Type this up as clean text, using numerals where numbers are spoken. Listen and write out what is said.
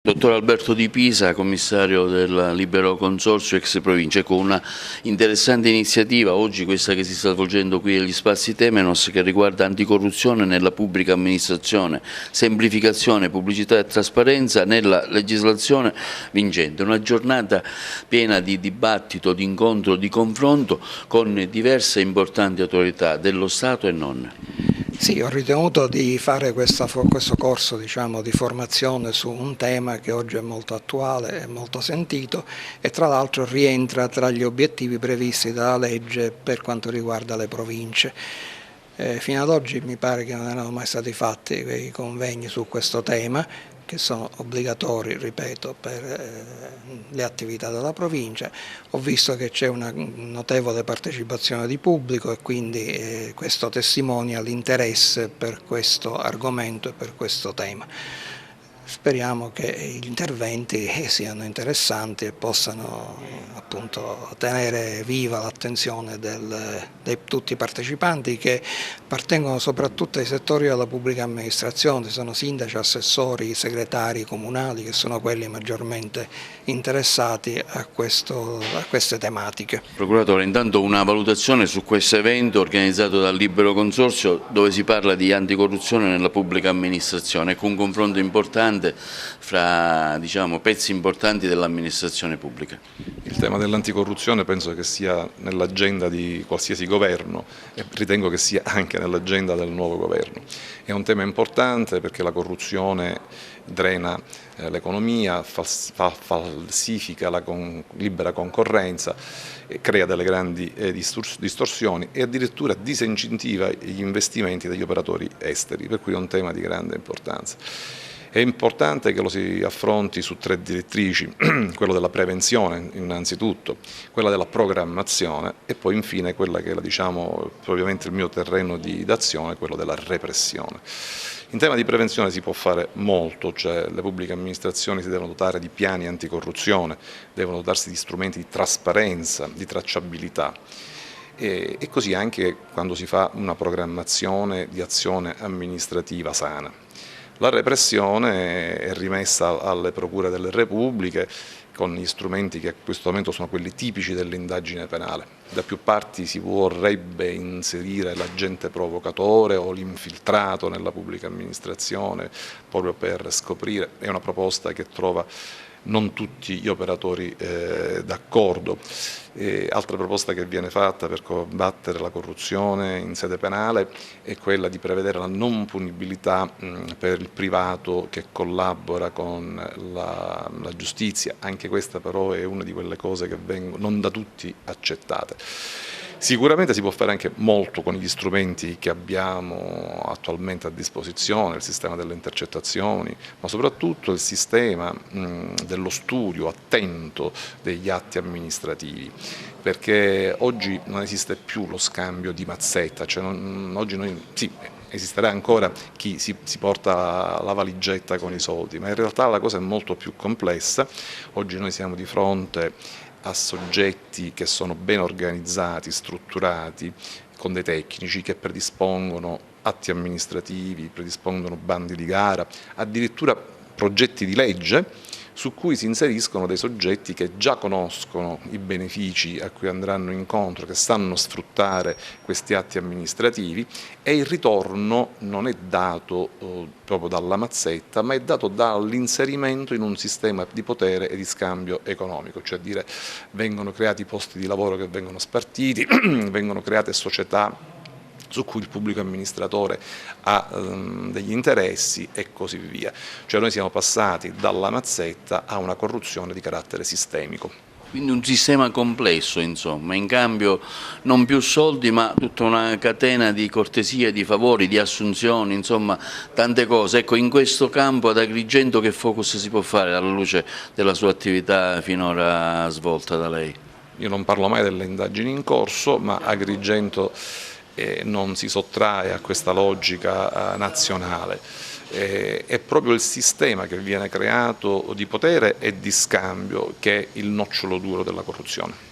Dottor Alberto Di Pisa, commissario del Libero Consorzio ex Province, con una interessante iniziativa, oggi questa che si sta svolgendo qui agli Spazi Temenos, che riguarda anticorruzione nella pubblica amministrazione, semplificazione, pubblicità e trasparenza nella legislazione vincente. Una giornata piena di dibattito, di incontro, di confronto con diverse importanti autorità dello Stato e non. Sì, ho ritenuto di fare questo corso di formazione su un tema che oggi è molto attuale e molto sentito e tra l'altro rientra tra gli obiettivi previsti dalla legge per quanto riguarda le province. Fino ad oggi mi pare che non erano mai stati fatti dei convegni su questo tema, che sono obbligatori, ripeto, per le attività della provincia. Ho visto che c'è una notevole partecipazione di pubblico e quindi questo testimonia l'interesse per questo argomento e per questo tema. Speriamo che gli interventi siano interessanti e possano appunto tenere viva l'attenzione di tutti i partecipanti, che appartengono soprattutto ai settori della pubblica amministrazione, sono sindaci, assessori, segretari comunali, che sono quelli maggiormente interessati a queste tematiche. Procuratore, intanto una valutazione su questo evento organizzato dal Libero Consorzio, dove si parla di anticorruzione nella pubblica amministrazione, con un confronto importante fra pezzi importanti dell'amministrazione pubblica. Il tema dell'anticorruzione penso che sia nell'agenda di qualsiasi governo e ritengo che sia anche nell'agenda del nuovo governo. È un tema importante perché la corruzione drena l'economia, falsifica la libera concorrenza, crea delle grandi distorsioni e addirittura disincentiva gli investimenti degli operatori esteri, per cui è un tema di grande importanza. È importante che lo si affronti su 3 direttrici, quello della prevenzione innanzitutto, quella della programmazione e poi infine quella che è propriamente il mio terreno d'azione, quello della repressione. In tema di prevenzione si può fare molto, cioè le pubbliche amministrazioni si devono dotare di piani anticorruzione, devono dotarsi di strumenti di trasparenza, di tracciabilità. E così anche quando si fa una programmazione di azione amministrativa sana. La repressione è rimessa alle procure delle repubbliche con gli strumenti che a questo momento sono quelli tipici dell'indagine penale. Da più parti si vorrebbe inserire l'agente provocatore o l'infiltrato nella pubblica amministrazione proprio per scoprire, è una proposta che trova non tutti gli operatori d'accordo. Altra proposta che viene fatta per combattere la corruzione in sede penale è quella di prevedere la non punibilità per il privato che collabora con la giustizia. Anche questa però è una di quelle cose che vengono non da tutti accettate. Sicuramente si può fare anche molto con gli strumenti che abbiamo attualmente a disposizione, il sistema delle intercettazioni, ma soprattutto il sistema dello studio attento degli atti amministrativi, perché oggi non esiste più lo scambio di mazzetta, sì, esisterà ancora chi si porta la valigetta con i soldi, ma in realtà la cosa è molto più complessa. Oggi noi siamo di fronte a soggetti che sono ben organizzati, strutturati, con dei tecnici che predispongono atti amministrativi, predispongono bandi di gara, addirittura progetti di legge su cui si inseriscono dei soggetti che già conoscono i benefici a cui andranno incontro, che sanno sfruttare questi atti amministrativi, e il ritorno non è dato proprio dalla mazzetta, ma è dato dall'inserimento in un sistema di potere e di scambio economico, cioè dire vengono creati posti di lavoro che vengono spartiti, vengono create società su cui il pubblico amministratore ha degli interessi e così via. Cioè noi siamo passati dalla mazzetta a una corruzione di carattere sistemico. Quindi un sistema complesso, insomma, in cambio non più soldi ma tutta una catena di cortesie, di favori, di assunzioni, insomma tante cose. Ecco, in questo campo ad Agrigento che focus si può fare alla luce della sua attività finora svolta da lei? Io non parlo mai delle indagini in corso, ma Agrigento non si sottrae a questa logica nazionale. È proprio il sistema che viene creato di potere e di scambio che è il nocciolo duro della corruzione.